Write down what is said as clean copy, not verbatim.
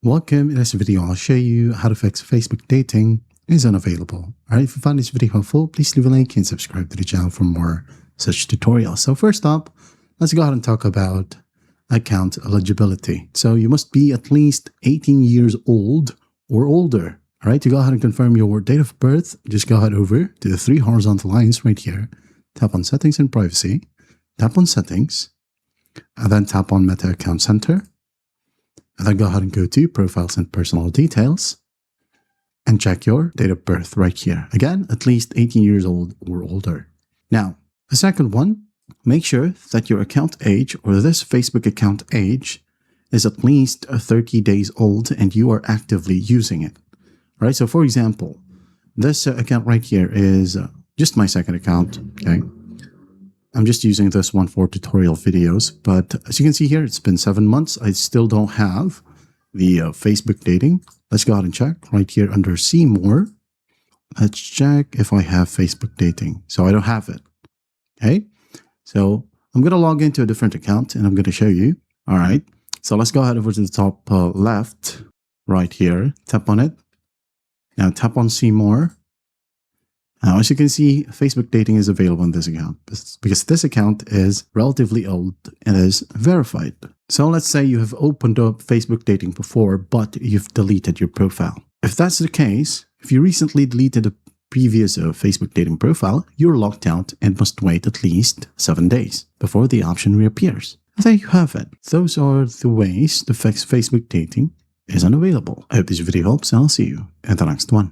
Welcome. In this video, I'll show you how to fix Facebook dating is unavailable. Alright, if you found this video helpful, please leave a like and subscribe to the channel for more such tutorials. So first up, let's go ahead and talk about account eligibility. So you must be at least 18 years old or older. Alright, to go ahead and confirm your date of birth, just go ahead over to the three horizontal lines right here. Tap on Settings and Privacy. Tap on Settings. And then tap on Meta Account Center. And then go ahead and go to Profiles and Personal Details. And check your date of birth right here. Again, at least 18 years old or older. Now, the second one, make sure that your account age or this Facebook account age is at least 30 days old and you are actively using it. All right, so for example, this account right here is just my second account, okay? I'm just using this one for tutorial videos, but as you can see here, it's been 7 months. I still don't have the Facebook dating. Let's go ahead and check right here under See More. Let's check if I have Facebook dating. So I don't have it, okay? So I'm going to log into a different account and I'm going to show you. All right, so let's go ahead over to the top left right here. Tap on it. Now tap on See More. Now, as you can see, Facebook dating is available on this account because this account is relatively old and is verified. So let's say you have opened up Facebook dating before, but you've deleted your profile. If that's the case, if you recently deleted a previous Facebook dating profile, you're locked out and must wait at least 7 days before the option reappears. And there you have it. Those are the ways to fix Facebook dating is unavailable. I hope this video helps and I'll see you in the next one.